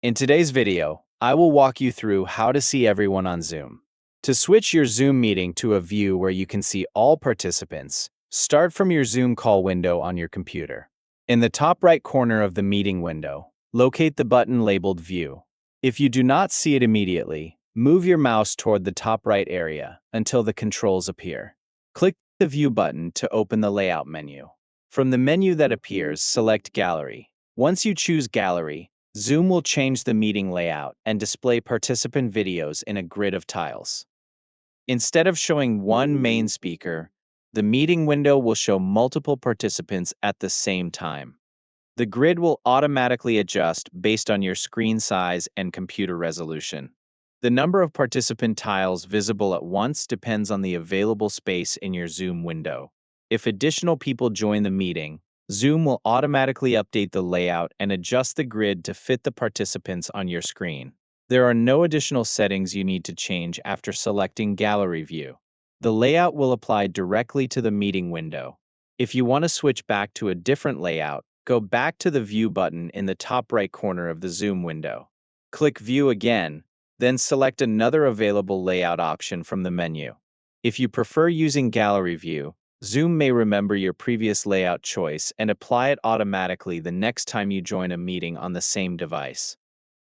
In today's video, I will walk you through how to see everyone on Zoom. To switch your Zoom meeting to a view where you can see all participants, start from your Zoom call window on your computer. In the top right corner of the meeting window, locate the button labeled View. If you do not see it immediately, move your mouse toward the top right area until the controls appear. Click the View button to open the Layout menu. From the menu that appears, select Gallery. Once you choose Gallery, Zoom will change the meeting layout and display participant videos in a grid of tiles. Instead of showing one main speaker, the meeting window will show multiple participants at the same time. The grid will automatically adjust based on your screen size and computer resolution. The number of participant tiles visible at once depends on the available space in your Zoom window. If additional people join the meeting, Zoom will automatically update the layout and adjust the grid to fit the participants on your screen. There are no additional settings you need to change after selecting Gallery View. The layout will apply directly to the meeting window. If you want to switch back to a different layout, go back to the View button in the top right corner of the Zoom window. Click View again, then select another available layout option from the menu. If you prefer using Gallery View, Zoom may remember your previous layout choice and apply it automatically the next time you join a meeting on the same device.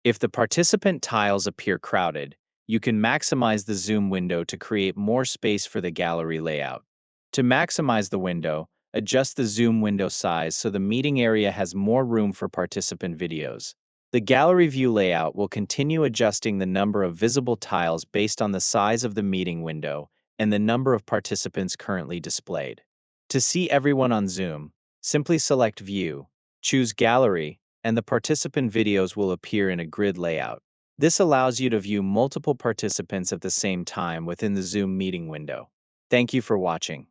If the participant tiles appear crowded, you can maximize the Zoom window to create more space for the gallery layout. To maximize the window, adjust the Zoom window size so the meeting area has more room for participant videos. The gallery view layout will continue adjusting the number of visible tiles based on the size of the meeting window and the number of participants currently displayed. To see everyone on Zoom, simply select View, choose Gallery, and the participant videos will appear in a grid layout. This allows you to view multiple participants at the same time within the Zoom meeting window. Thank you for watching.